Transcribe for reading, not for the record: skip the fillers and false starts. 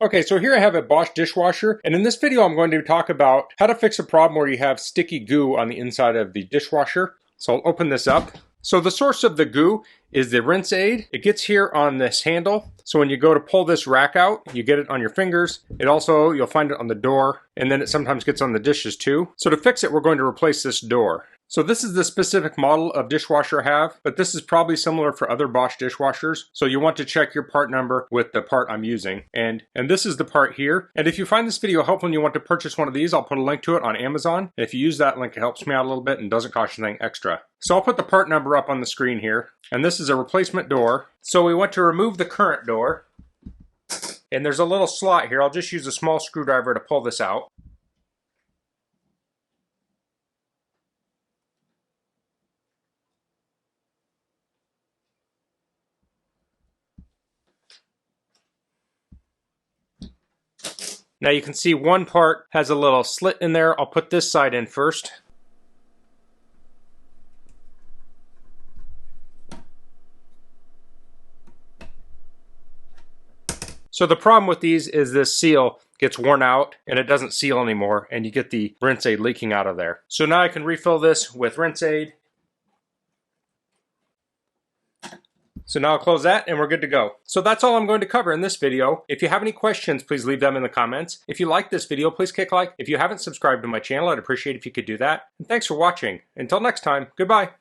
Okay, so here I have a Bosch dishwasher, and in this video I'm going to talk about how to fix a problem where you have sticky goo on the inside of the dishwasher. So I'll open this up. So the source of the goo is the rinse aid. It gets here on this handle. So when you go to pull this rack out, you get it on your fingers. It also, you'll find it on the door, and then it sometimes gets on the dishes too. So to fix it, we're going to replace this door. So this is the specific model of dishwasher I have, but this is probably similar for other Bosch dishwashers. So you want to check your part number with the part I'm using. And this is the part here. And if you find this video helpful and you want to purchase one of these, I'll put a link to it on Amazon. And if you use that link, it helps me out a little bit and doesn't cost you anything extra. So I'll put the part number up on the screen here. And this is a replacement door. So we want to remove the current door. And there's a little slot here. I'll just use a small screwdriver to pull this out. Now you can see one part has a little slit in there. I'll put this side in first. So the problem with these is this seal gets worn out and it doesn't seal anymore, and you get the rinse aid leaking out of there. So now I can refill this with rinse aid. So now I'll close that and we're good to go. So that's all I'm going to cover in this video. If you have any questions, please leave them in the comments. If you like this video, please click like. If you haven't subscribed to my channel, I'd appreciate if you could do that. And thanks for watching. Until next time, goodbye.